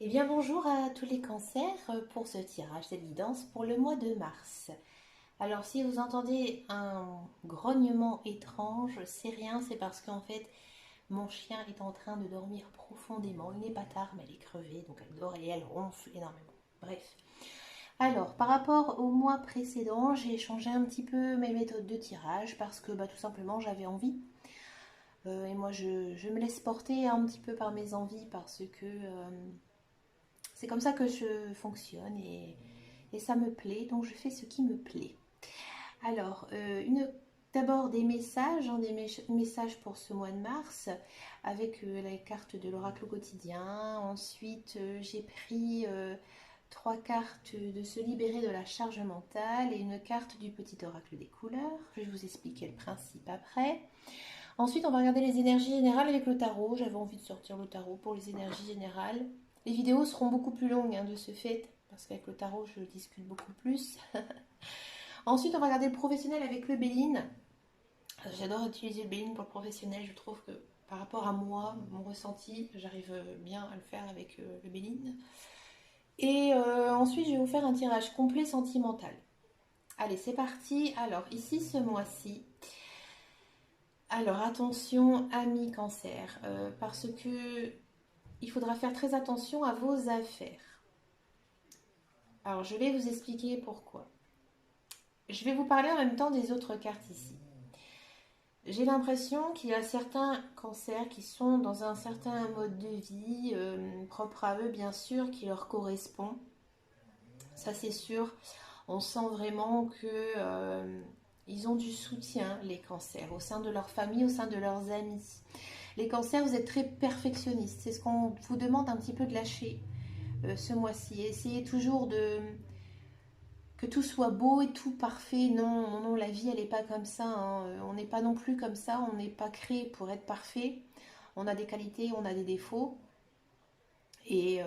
Eh bien bonjour à tous les cancers pour ce tirage, cette guidance pour le mois de mars. Alors si vous entendez un grognement étrange, c'est rien, c'est parce qu'en fait mon chien est en train de dormir profondément. Il n'est pas tard mais elle est crevée, donc elle dort et elle ronfle énormément. Bref. Alors par rapport au mois précédent, j'ai changé un petit peu mes méthodes de tirage parce que tout simplement j'avais envie. Et moi je me laisse porter un petit peu par mes envies parce que c'est comme ça que je fonctionne et ça me plaît, donc je fais ce qui me plaît. Alors, d'abord des messages, messages pour ce mois de mars avec la carte de l'oracle au quotidien. Ensuite, j'ai pris trois cartes de se libérer de la charge mentale et une carte du petit oracle des couleurs. Je vais vous expliquer le principe après. Ensuite, on va regarder les énergies générales avec le tarot. J'avais envie de sortir le tarot pour les énergies générales. Les vidéos seront beaucoup plus longues de ce fait, parce qu'avec le tarot, je discute beaucoup plus. Ensuite, on va regarder le professionnel avec le Béline. J'adore utiliser le Béline pour le professionnel. Je trouve que par rapport à moi, mon ressenti, j'arrive bien à le faire avec le Béline. Et ensuite, je vais vous faire un tirage complet sentimental. Allez, c'est parti. Alors, ici, ce mois-ci, alors attention, amis cancer, parce que il faudra faire très attention à vos affaires. Alors, je vais vous expliquer pourquoi. Je vais vous parler en même temps des autres cartes ici. J'ai l'impression qu'il y a certains cancers qui sont dans un certain mode de vie, propre à eux bien sûr, qui leur correspond. Ça c'est sûr. On sent vraiment que ils ont du soutien, les cancers, au sein de leur famille, au sein de leurs amis. Les cancers, vous êtes très perfectionnistes. C'est ce qu'on vous demande un petit peu de lâcher ce mois-ci. Essayez toujours de que tout soit beau et tout parfait. Non, non, non, la vie, elle n'est pas comme ça, hein. On n'est pas non plus comme ça. On n'est pas créé pour être parfait. On a des qualités, on a des défauts. Et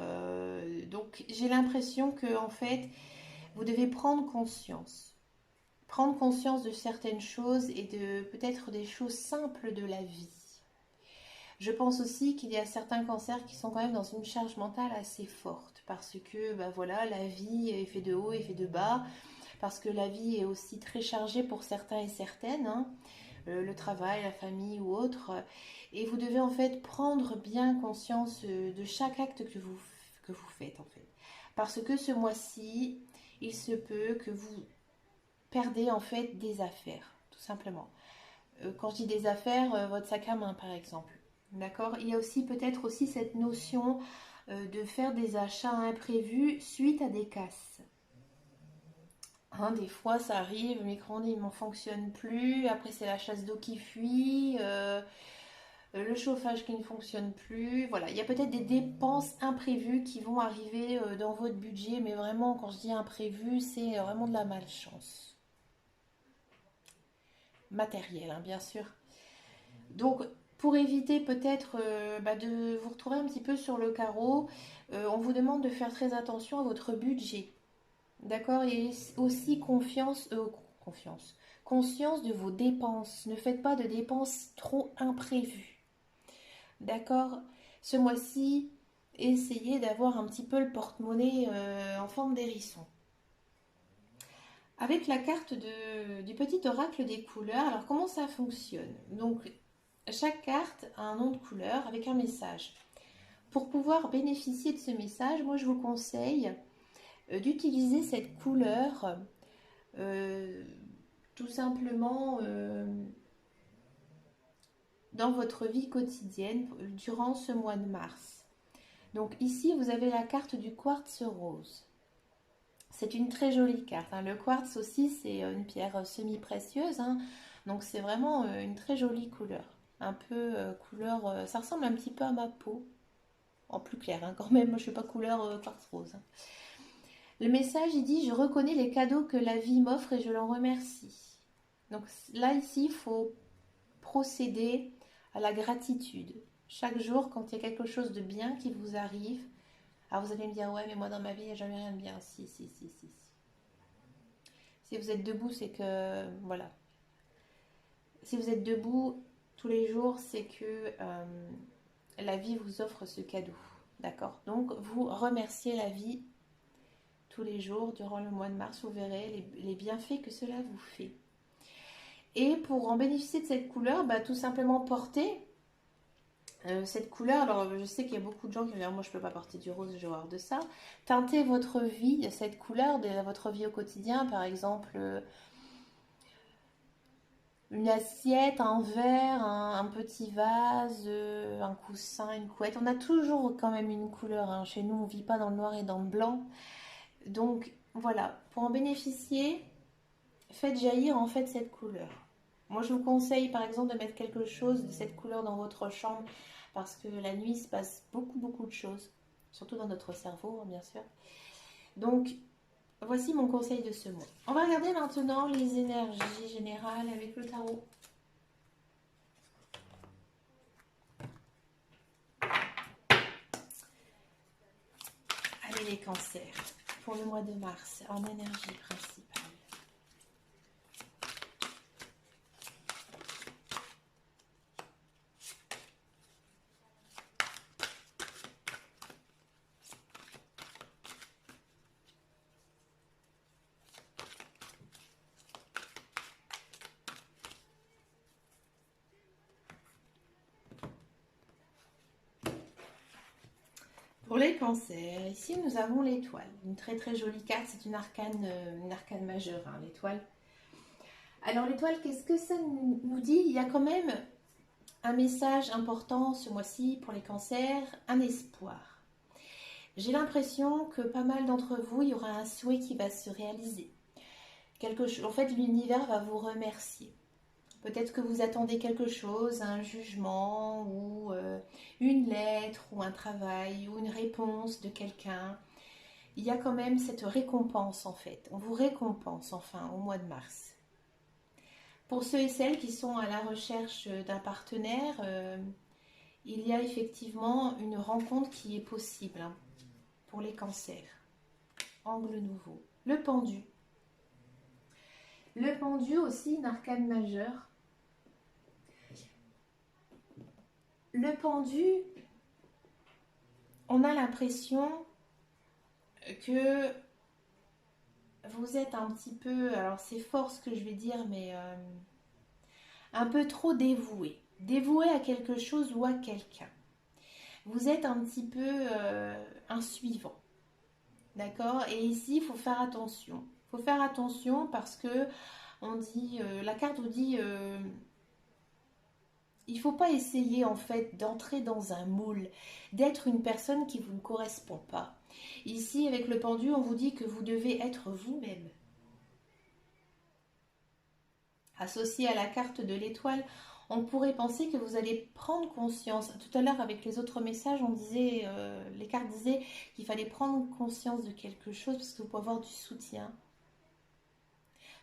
donc, j'ai l'impression que, en fait, vous devez prendre conscience. Prendre conscience de certaines choses et de peut-être des choses simples de la vie. Je pense aussi qu'il y a certains cancers qui sont quand même dans une charge mentale assez forte parce que voilà, la vie est faite de haut et fait de bas, parce que la vie est aussi très chargée pour certains et certaines, hein, le travail, la famille ou autre. Et vous devez en fait prendre bien conscience de chaque acte que vous faites en fait. Parce que ce mois-ci, il se peut que vous perdez en fait des affaires, tout simplement. Quand je dis des affaires, votre sac à main par exemple. D'accord. Il y a aussi peut-être aussi cette notion de faire des achats imprévus suite à des casses. Hein, des fois ça arrive, le micro-ondes il ne fonctionne plus, après c'est la chasse d'eau qui fuit, le chauffage qui ne fonctionne plus. Voilà, il y a peut-être des dépenses imprévues qui vont arriver dans votre budget, mais vraiment quand je dis imprévu, c'est vraiment de la malchance. Matérielle, hein, bien sûr. Donc, pour éviter peut-être de vous retrouver un petit peu sur le carreau, on vous demande de faire très attention à votre budget. D'accord. Et aussi conscience de vos dépenses. Ne faites pas de dépenses trop imprévues. D'accord. Ce mois-ci, essayez d'avoir un petit peu le porte-monnaie en forme d'hérisson. Avec la carte du petit oracle des couleurs, alors comment ça fonctionne? Donc, chaque carte a un nom de couleur avec un message. Pour pouvoir bénéficier de ce message, moi je vous conseille d'utiliser cette couleur euh, tout simplement dans votre vie quotidienne durant ce mois de mars. Donc ici, vous avez la carte du quartz rose. C'est une très jolie carte, hein. Le quartz aussi, c'est une pierre semi-précieuse, hein. Donc c'est vraiment une très jolie couleur. Un peu couleur, ça ressemble un petit peu à ma peau, en plus clair, hein, quand même. Moi, je suis pas couleur quartz rose, hein. Le message, il dit: je reconnais les cadeaux que la vie m'offre et je l'en remercie. Donc là, ici, il faut procéder à la gratitude. Chaque jour, quand il y a quelque chose de bien qui vous arrive, alors vous allez me dire: ouais, mais moi dans ma vie, il n'y a jamais rien de bien. Si, si, si, si, si. Si vous êtes debout, c'est que, voilà. Si vous êtes debout tous les jours, c'est que la vie vous offre ce cadeau. D'accord? Donc, vous remerciez la vie tous les jours durant le mois de mars. Vous verrez les bienfaits que cela vous fait. Et pour en bénéficier de cette couleur, bah, tout simplement porter cette couleur. Alors, je sais qu'il y a beaucoup de gens qui vont dire, moi, je ne peux pas porter du rose, j'ai horreur de ça. Teintez votre vie, cette couleur, de votre vie au quotidien. Par exemple, une assiette, un verre, un petit vase, un coussin, une couette. On a toujours quand même une couleur, hein. Chez nous, on ne vit pas dans le noir et dans le blanc. Donc, voilà. Pour en bénéficier, faites jaillir en fait cette couleur. Moi, je vous conseille par exemple de mettre quelque chose de cette couleur dans votre chambre parce que la nuit il se passe beaucoup de choses, surtout dans notre cerveau, hein, bien sûr. Donc, voici mon conseil de ce mois. On va regarder maintenant les énergies générales avec le tarot. Allez les cancers, pour le mois de mars, en énergie principale. Pour les cancers, ici nous avons l'étoile, une très jolie carte, c'est une arcane majeure, hein, l'étoile. Alors l'étoile, qu'est-ce que ça nous dit? Il y a quand même un message important ce mois-ci pour les cancers, un espoir. J'ai l'impression que pas mal d'entre vous, il y aura un souhait qui va se réaliser. En fait, l'univers va vous remercier. Peut-être que vous attendez quelque chose, un jugement ou une lettre ou un travail ou une réponse de quelqu'un. Il y a quand même cette récompense en fait. On vous récompense enfin au mois de mars. Pour ceux et celles qui sont à la recherche d'un partenaire, il y a effectivement une rencontre qui est possible, hein, pour les cancers. Angle nouveau. Le pendu. Le pendu aussi, une arcane majeure. Le pendu, on a l'impression que vous êtes un petit peu, alors c'est fort ce que je vais dire, mais un peu trop dévoué. Dévoué à quelque chose ou à quelqu'un. Vous êtes un petit peu un suivant. D'accord? Et ici, il faut faire attention. Il faut faire attention parce que on dit, la carte vous dit, il ne faut pas essayer en fait d'entrer dans un moule, d'être une personne qui vous ne correspond pas. Ici, avec le pendu, on vous dit que vous devez être vous-même. Associé à la carte de l'étoile, on pourrait penser que vous allez prendre conscience. Tout à l'heure, avec les autres messages, on disait, les cartes disaient qu'il fallait prendre conscience de quelque chose parce que vous pouvez avoir du soutien.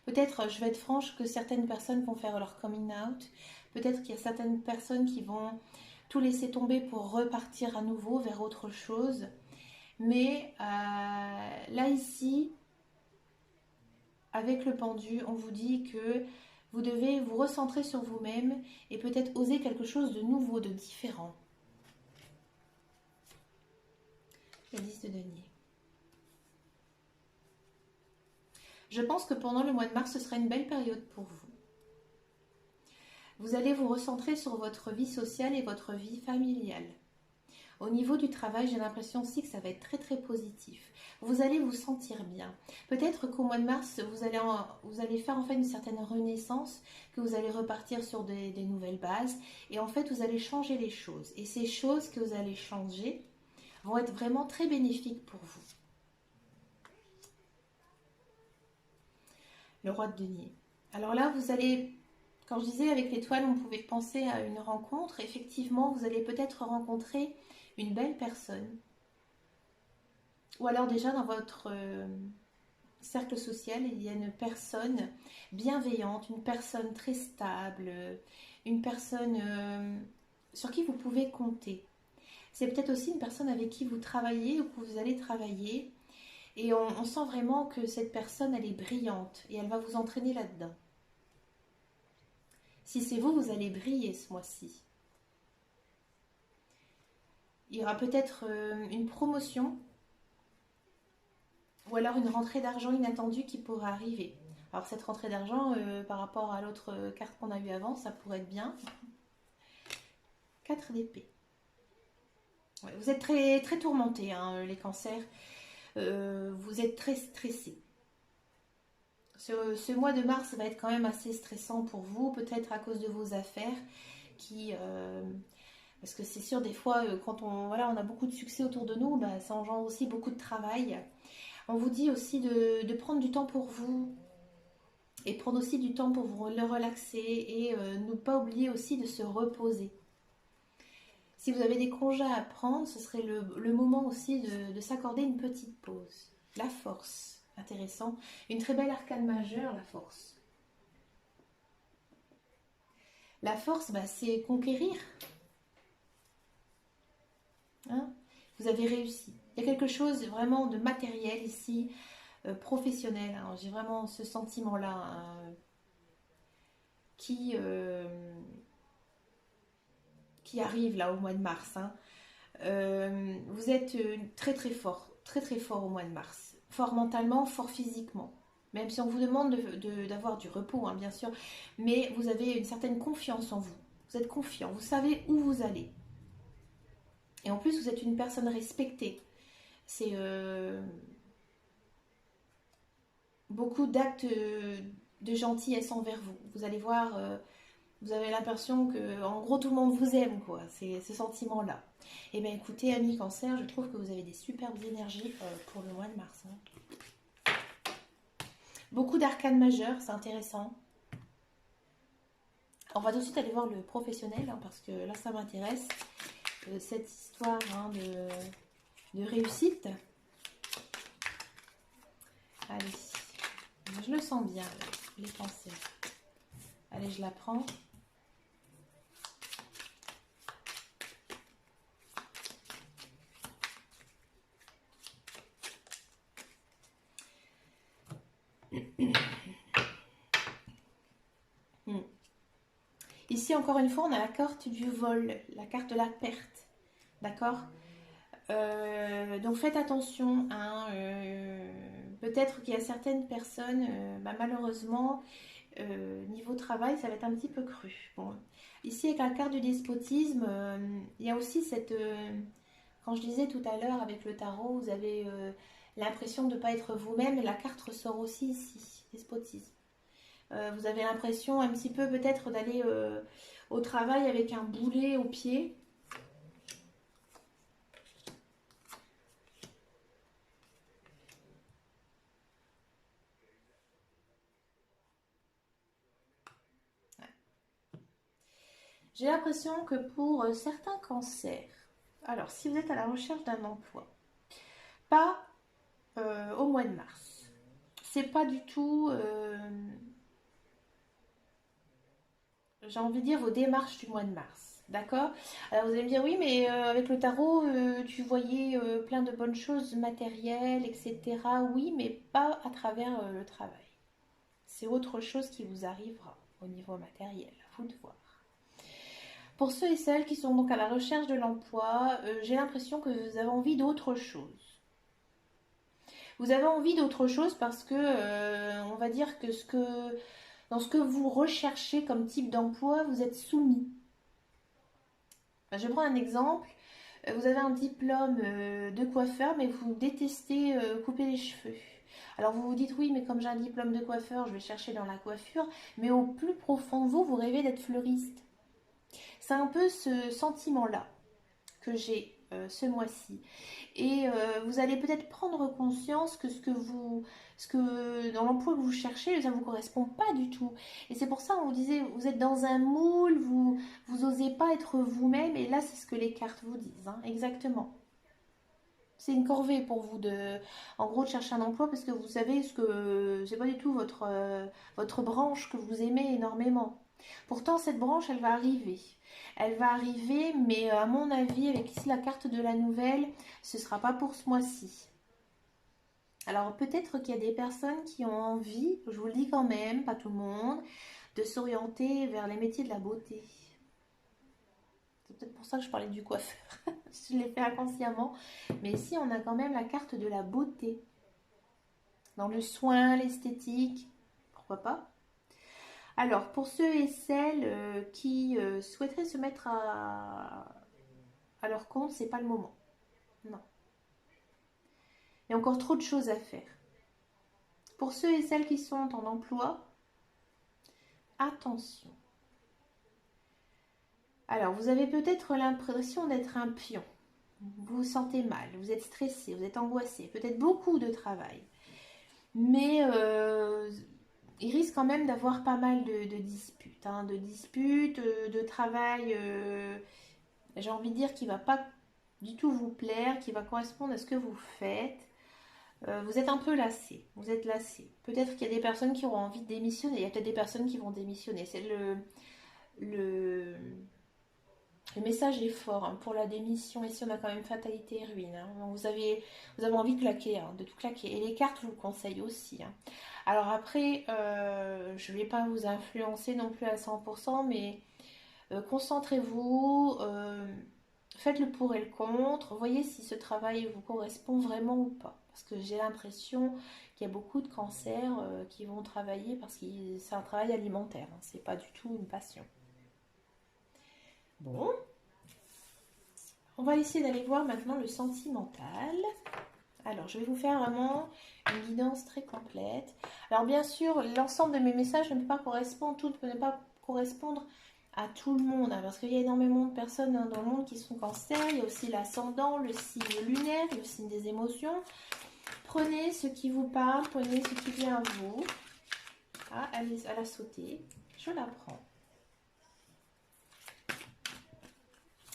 Peut-être, je vais être franche, que certaines personnes vont faire leur coming out. Peut-être qu'il y a certaines personnes qui vont tout laisser tomber pour repartir à nouveau vers autre chose. Mais là, ici, avec le pendu, on vous dit que vous devez vous recentrer sur vous-même et peut-être oser quelque chose de nouveau, de différent. Le 10 de denier. Je pense que pendant le mois de mars, ce sera une belle période pour vous. Vous allez vous recentrer sur votre vie sociale et votre vie familiale. Au niveau du travail, j'ai l'impression aussi que ça va être très positif. Vous allez vous sentir bien. Peut-être qu'au mois de mars, vous allez faire en fait une certaine renaissance, que vous allez repartir sur des nouvelles bases. Et en fait, vous allez changer les choses. Et ces choses que vous allez changer vont être vraiment très bénéfiques pour vous. Le roi de denier. Alors là, vous allez... Quand je disais avec l'étoile, on pouvait penser à une rencontre. Effectivement, vous allez peut-être rencontrer une belle personne. Ou alors déjà dans votre cercle social, il y a une personne bienveillante, une personne très stable, une personne sur qui vous pouvez compter. C'est peut-être aussi une personne avec qui vous travaillez ou que vous allez travailler. Et on sent vraiment que cette personne, elle est brillante et elle va vous entraîner là-dedans. Si c'est vous, vous allez briller ce mois-ci. il y aura peut-être une promotion ou alors une rentrée d'argent inattendue qui pourrait arriver. Alors cette rentrée d'argent, par rapport à l'autre carte qu'on a vue avant, ça pourrait être bien. 4 d'épée. Ouais, vous êtes très, très tourmentés, hein, les cancers. Vous êtes très stressés. Ce mois de mars va être quand même assez stressant pour vous, peut-être à cause de vos affaires, qui, parce que c'est sûr, des fois, quand on a beaucoup de succès autour de nous, bah, ça engendre aussi beaucoup de travail. On vous dit aussi de prendre du temps pour vous et prendre aussi du temps pour vous le relaxer et ne pas oublier aussi de se reposer. Si vous avez des congés à prendre, ce serait le moment aussi de s'accorder une petite pause. La force, intéressant. Une très belle arcane majeure, la force. La force, bah, c'est conquérir. Hein, vous avez réussi. Il y a quelque chose vraiment de matériel ici, professionnel. Hein. J'ai vraiment ce sentiment-là, hein, qui, qui arrive là au mois de mars. Hein. Vous êtes très très fort au mois de mars. Fort mentalement, fort physiquement. Même si on vous demande d'avoir du repos, hein, bien sûr. Mais vous avez une certaine confiance en vous. Vous êtes confiant, vous savez où vous allez. Et en plus, vous êtes une personne respectée. C'est beaucoup d'actes de gentillesse envers vous. Vous allez voir, vous avez l'impression que, en gros, tout le monde vous aime, quoi. C'est ce sentiment-là. Eh bien, écoutez, amis cancer, je trouve que vous avez des superbes énergies pour le mois de mars. Hein. Beaucoup d'arcanes majeures, c'est intéressant. On va tout de suite aller voir le professionnel, hein, parce que là, ça m'intéresse. Cette histoire, hein, de réussite. Allez, je le sens bien, les pensées. Allez, je la prends. Ici, encore une fois, on a la carte du vol, la carte de la perte. D'accord? Donc faites attention. Hein, peut-être qu'il y a certaines personnes, bah, malheureusement, niveau travail, ça va être un petit peu cru. Bon. Ici, avec la carte du despotisme, il y a aussi cette... quand je disais tout à l'heure avec le tarot, vous avez l'impression de ne pas être vous-même, et la carte ressort aussi ici, despotisme. Vous avez l'impression un petit peu peut-être d'aller au travail avec un boulet au pied. J'ai l'impression que pour certains cancers, alors si vous êtes à la recherche d'un emploi, pas au mois de mars, c'est pas du tout, j'ai envie de dire, vos démarches du mois de mars. D'accord? Alors vous allez me dire, oui, mais avec le tarot, tu voyais plein de bonnes choses matérielles, etc. Oui, mais pas à travers le travail. C'est autre chose qui vous arrivera au niveau matériel, à vous de voir. Pour ceux et celles qui sont donc à la recherche de l'emploi, j'ai l'impression que vous avez envie d'autre chose. Vous avez envie d'autre chose parce que, on va dire que, dans ce que vous recherchez comme type d'emploi, vous êtes soumis. Je prends un exemple. Vous avez un diplôme de coiffeur, mais vous détestez couper les cheveux. Alors vous vous dites, oui, mais comme j'ai un diplôme de coiffeur, je vais chercher dans la coiffure. Mais au plus profond de vous, vous rêvez d'être fleuriste. C'est un peu ce sentiment-là que j'ai ce mois-ci. Et vous allez peut-être prendre conscience que dans l'emploi que vous cherchez, ça ne vous correspond pas du tout. Et c'est pour ça qu'on vous disait, vous êtes dans un moule, vous osez pas être vous-même. Et là, c'est ce que les cartes vous disent, hein, exactement. C'est une corvée pour vous en gros, de chercher un emploi parce que vous savez c'est pas du tout votre branche que vous aimez énormément. Pourtant, cette branche, elle va arriver. Elle va arriver, mais à mon avis, avec ici la carte de la nouvelle, ce ne sera pas pour ce mois-ci. Alors peut-être qu'il y a des personnes qui ont envie, je vous le dis quand même, pas tout le monde, de s'orienter vers les métiers de la beauté. C'est peut-être pour ça que je parlais du coiffeur. Je l'ai fait inconsciemment. Mais ici, on a quand même la carte de la beauté. Dans le soin, l'esthétique, pourquoi pas. Alors, pour ceux et celles qui souhaiteraient se mettre à leur compte, c'est pas le moment. Non. Il y a encore trop de choses à faire. Pour ceux et celles qui sont en emploi, attention. Alors, vous avez peut-être l'impression d'être un pion. Vous vous sentez mal, vous êtes stressé, vous êtes angoissé, peut-être beaucoup de travail. Mais il risque quand même d'avoir pas mal de disputes. Hein, de disputes, de travail, j'ai envie de dire, qui ne va pas du tout vous plaire, qui va correspondre à ce que vous faites. Vous êtes un peu lassé, vous êtes lassé. Peut-être qu'il y a des personnes qui auront envie de démissionner, il y a peut-être des personnes qui vont démissionner. C'est le, le message est fort hein, pour la démission. Ici, on a quand même fatalité et ruine. Hein. Vous avez envie de claquer, hein, de tout claquer. Et les cartes, je vous le conseille aussi. Hein. Alors après, je ne vais pas vous influencer non plus à 100%, mais concentrez-vous, faites le pour et le contre. Voyez si ce travail vous correspond vraiment ou pas. Parce que j'ai l'impression qu'il y a beaucoup de cancers qui vont travailler parce que c'est un travail alimentaire. Hein. C'est pas du tout une passion. Bon, on va essayer d'aller voir maintenant le sentimental. Alors, je vais vous faire vraiment une guidance très complète. Alors, bien sûr, l'ensemble de mes messages ne peut pas correspondre, tout ne peut pas correspondre à tout le monde, hein, parce qu'il y a énormément de personnes hein, dans le monde qui sont cancer. Il y a aussi l'ascendant, le signe lunaire, le signe des émotions. Prenez ce qui vous parle, prenez ce qui vient à vous. Ah, elle a sauté. Je la prends.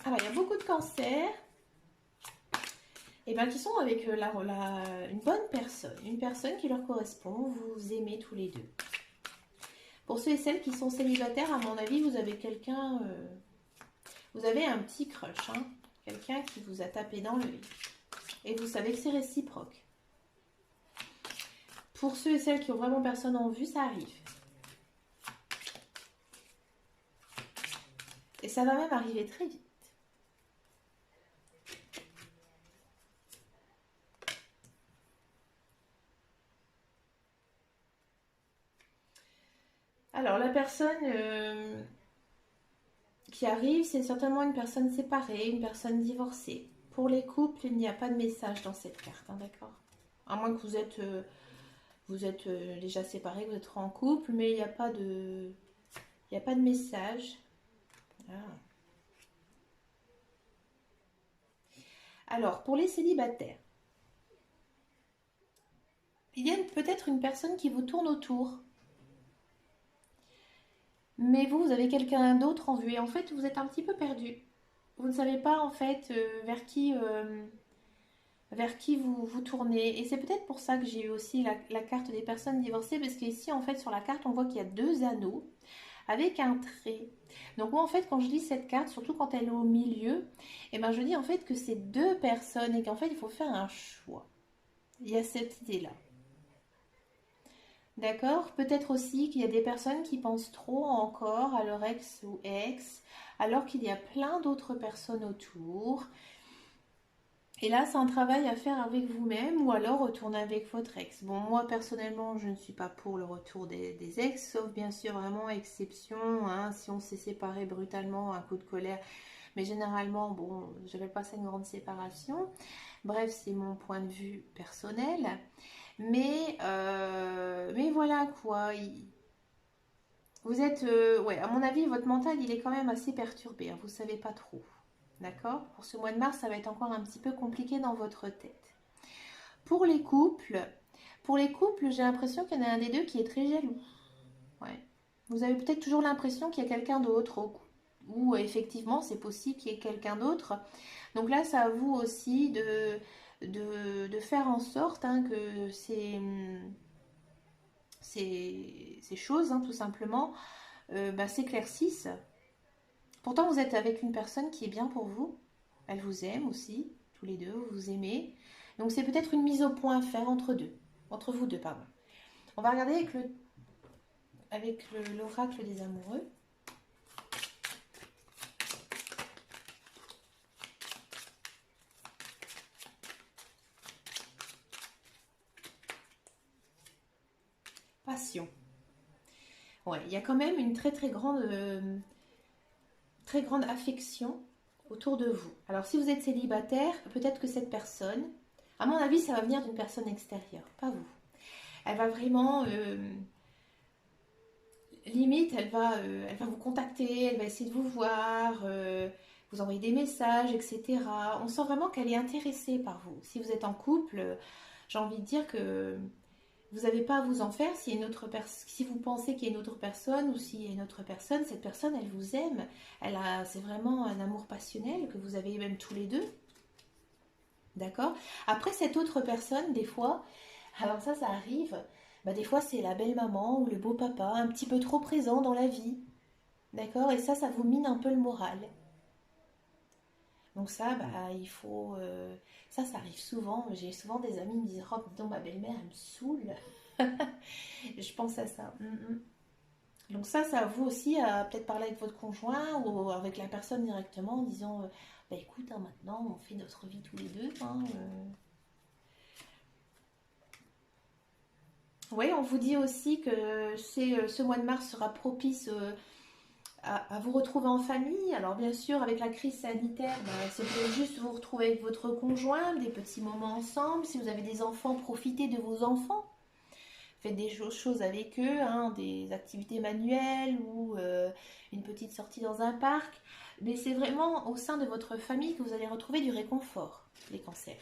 Alors, il y a beaucoup de cancers qui sont avec une bonne personne, une personne qui leur correspond, vous aimez tous les deux. Pour ceux et celles qui sont célibataires, à mon avis, vous avez quelqu'un, vous avez un petit crush, hein, quelqu'un qui vous a tapé dans l'œil. Et vous savez que c'est réciproque. Pour ceux et celles qui ont vraiment personne en vue, ça arrive. Et ça va même arriver très vite. Alors, la personne qui arrive, c'est certainement une personne séparée, une personne divorcée. Pour les couples, il n'y a pas de message dans cette carte, hein, d'accord? À moins que vous êtes déjà séparés, que vous êtes en couple, mais il n'y a pas de message. Ah. Alors, pour les célibataires, il y a peut-être une personne qui vous tourne autour. Mais vous avez quelqu'un d'autre en vue et en fait, vous êtes un petit peu perdu. Vous ne savez pas en fait vers qui vous tournez. Et c'est peut-être pour ça que j'ai eu aussi la carte des personnes divorcées, parce qu'ici, en fait, sur la carte, on voit qu'il y a deux anneaux avec un trait. Donc moi, en fait, quand je lis cette carte, surtout quand elle est au milieu, je dis en fait que c'est deux personnes et qu'en fait, il faut faire un choix. Il y a cette idée-là. D'accord? Peut-être aussi qu'il y a des personnes qui pensent trop encore à leur ex ou ex, alors qu'il y a plein d'autres personnes autour. Et là, c'est un travail à faire avec vous-même ou alors retourner avec votre ex. Bon, moi, personnellement, je ne suis pas pour le retour des ex, sauf bien sûr vraiment exception, hein, si on s'est séparé brutalement, un coup de colère. Mais généralement, bon, je n'appelle pas ça une grande séparation. Bref, c'est mon point de vue personnel. Mais voilà quoi. Vous êtes, ouais, à mon avis, votre mental, il est quand même assez perturbé. Hein, vous ne savez pas trop. D'accord? Pour ce mois de mars, ça va être encore un petit peu compliqué dans votre tête. Pour les couples, j'ai l'impression qu'il y en a un des deux qui est très jaloux. Ouais. Vous avez peut-être toujours l'impression qu'il y a quelqu'un d'autre. Ou effectivement, c'est possible qu'il y ait quelqu'un d'autre. Donc là, c'est à vous aussi de faire en sorte hein, que ces choses, hein, tout simplement, s'éclaircissent. Pourtant, vous êtes avec une personne qui est bien pour vous. Elle vous aime aussi, tous les deux, vous vous aimez. Donc, c'est peut-être une mise au point à faire entre vous deux, pardon. On va regarder avec l'oracle des amoureux. séparation. Ouais, il y a quand même une très grande affection autour de vous. Alors si vous êtes célibataire, peut-être que cette personne, à mon avis, ça va venir d'une personne extérieure, pas vous. Elle va vraiment, limite, elle va vous contacter, elle va essayer de vous voir, vous envoyer des messages, etc. On sent vraiment qu'elle est intéressée par vous. Si vous êtes en couple, j'ai envie de dire que vous n'avez pas à vous en faire si vous pensez qu'il y a une autre personne ou s'il y a une autre personne, cette personne, elle vous aime. C'est vraiment un amour passionnel que vous avez même tous les deux. D'accord? Après, cette autre personne, des fois, alors ça arrive, bah, des fois c'est la belle-maman ou le beau-papa, un petit peu trop présent dans la vie. D'accord? Et ça vous mine un peu le moral. Donc ça, bah, il faut... ça arrive souvent. J'ai souvent des amis qui me disent, oh, dis donc, ma belle-mère, elle me saoule. Je pense à ça. Donc ça vous aussi à peut-être parler avec votre conjoint ou avec la personne directement en disant, bah écoute, hein, maintenant on fait notre vie tous les deux. Hein, Oui, on vous dit aussi que ce mois de mars sera propice à vous retrouver en famille. Alors bien sûr, avec la crise sanitaire, bah, c'est peut-être juste vous retrouver avec votre conjoint, des petits moments ensemble. Si vous avez des enfants, profitez de vos enfants. Faites des choses avec eux, hein, des activités manuelles ou une petite sortie dans un parc. Mais c'est vraiment au sein de votre famille que vous allez retrouver du réconfort, les cancers.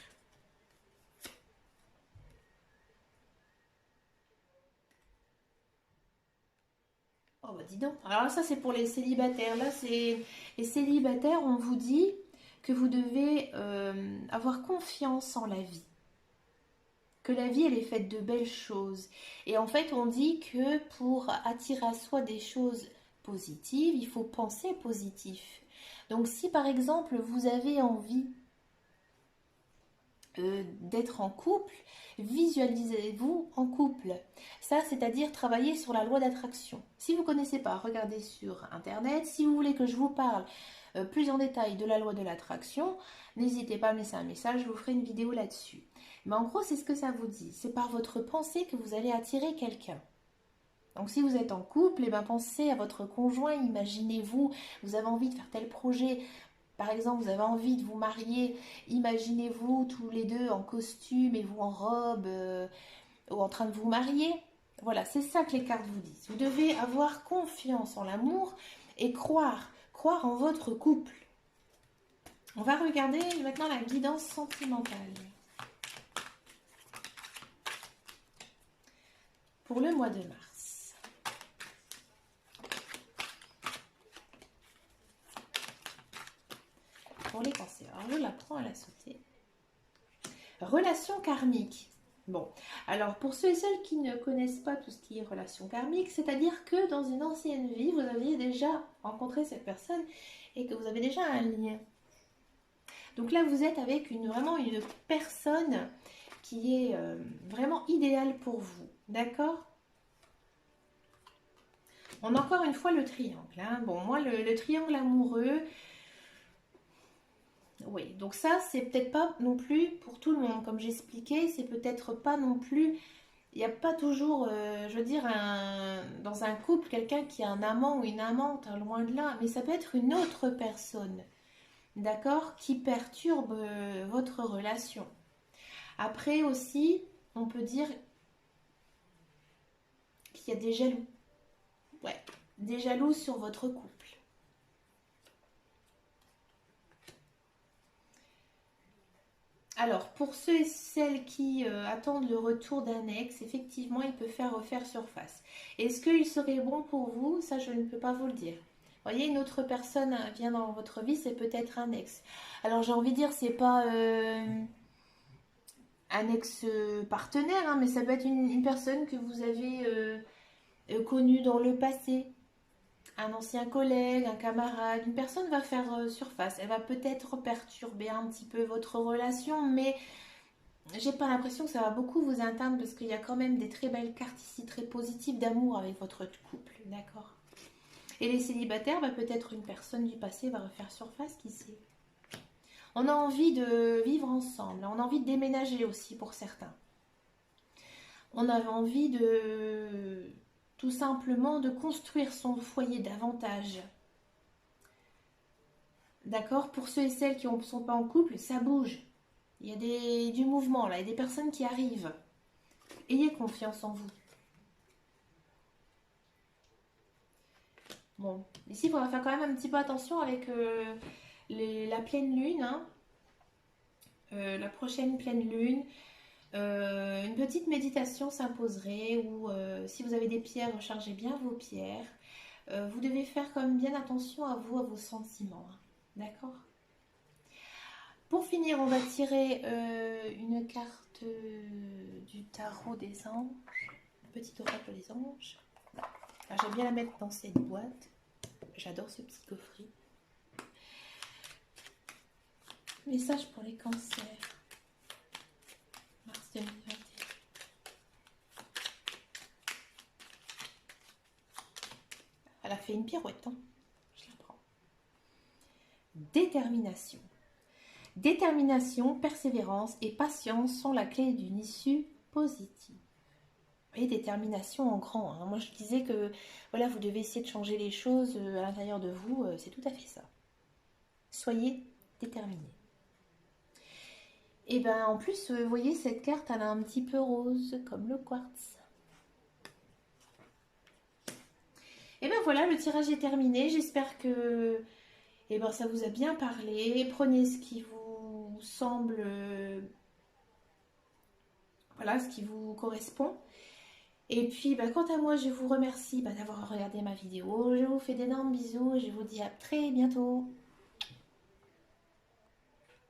Oh bah dis donc. Alors ça c'est pour les célibataires. Là c'est les célibataires, on vous dit que vous devez avoir confiance en la vie. Que la vie elle est faite de belles choses. Et en fait on dit que pour attirer à soi des choses positives, il faut penser positif. Donc si par exemple vous avez envie d'être en couple, visualisez-vous en couple. Ça, c'est-à-dire travailler sur la loi d'attraction. Si vous ne connaissez pas, regardez sur Internet. Si vous voulez que je vous parle plus en détail de la loi de l'attraction, n'hésitez pas à me laisser un message, je vous ferai une vidéo là-dessus. Mais en gros, c'est ce que ça vous dit. C'est par votre pensée que vous allez attirer quelqu'un. Donc si vous êtes en couple, eh ben, pensez à votre conjoint, imaginez-vous, vous avez envie de faire tel projet, par exemple, vous avez envie de vous marier, imaginez-vous tous les deux en costume et vous en robe ou en train de vous marier. Voilà, c'est ça que les cartes vous disent. Vous devez avoir confiance en l'amour et croire en votre couple. On va regarder maintenant la guidance sentimentale. Pour le mois de mars. Pour les cancers. Alors je la prends à la sautée. Relation karmique. Bon, alors pour ceux et celles qui ne connaissent pas tout ce qui est relation karmique, c'est-à-dire que dans une ancienne vie, vous aviez déjà rencontré cette personne et que vous avez déjà un lien. Donc là, vous êtes avec vraiment une personne qui est vraiment idéale pour vous, d'accord? On a encore une fois le triangle. Hein. Bon, moi, le triangle amoureux, oui, donc ça, c'est peut-être pas non plus pour tout le monde. Comme j'expliquais, c'est peut-être pas non plus... Il n'y a pas toujours, je veux dire, dans un couple, quelqu'un qui a un amant ou une amante, hein, loin de là. Mais ça peut être une autre personne, d'accord, qui perturbe votre relation. Après aussi, on peut dire qu'il y a des jaloux. Ouais, des jaloux sur votre couple. Alors, pour ceux et celles qui attendent le retour d'un ex, effectivement, il peut faire refaire surface. Est-ce qu'il serait bon pour vous? Ça, je ne peux pas vous le dire. Vous voyez, une autre personne vient dans votre vie, c'est peut-être un ex. Alors, j'ai envie de dire, c'est pas un ex-partenaire, hein, mais ça peut être une personne que vous avez connue dans le passé. Un ancien collègue, un camarade, une personne va faire surface. Elle va peut-être perturber un petit peu votre relation, mais j'ai pas l'impression que ça va beaucoup vous atteindre parce qu'il y a quand même des très belles cartes ici, très positives d'amour avec votre couple, d'accord? Et les célibataires, bah, peut-être une personne du passé va refaire surface, qui sait? On a envie de vivre ensemble, on a envie de déménager aussi pour certains. On avait envie de tout simplement de construire son foyer davantage. D'accord? Pour ceux et celles qui ne sont pas en couple, ça bouge. Il y a du mouvement là, il y a des personnes qui arrivent. Ayez confiance en vous. Bon, ici il faudra faire quand même un petit peu attention avec la pleine lune, hein. La prochaine pleine lune. Une petite méditation s'imposerait ou si vous avez des pierres, rechargez bien vos pierres. Vous devez faire quand même bien attention à vous, à vos sentiments. Hein. D'accord? Pour finir, on va tirer une carte du tarot des anges. Petit oracle des anges. J'aime bien la mettre dans cette boîte. J'adore ce petit coffret. Message pour les cancers. Mars 2021. Elle a fait une pirouette, hein. Je la prends. Détermination. Détermination, persévérance et patience sont la clé d'une issue positive. Et détermination en grand. Hein. Moi, je disais que voilà, vous devez essayer de changer les choses à l'intérieur de vous. C'est tout à fait ça. Soyez déterminés. Et bien, en plus, vous voyez, cette carte, elle a un petit peu rose, comme le quartz. Et bien voilà, le tirage est terminé. J'espère que ça vous a bien parlé. Prenez ce qui vous semble, voilà, ce qui vous correspond. Et puis, quant à moi, je vous remercie d'avoir regardé ma vidéo. Je vous fais d'énormes bisous et je vous dis à très bientôt.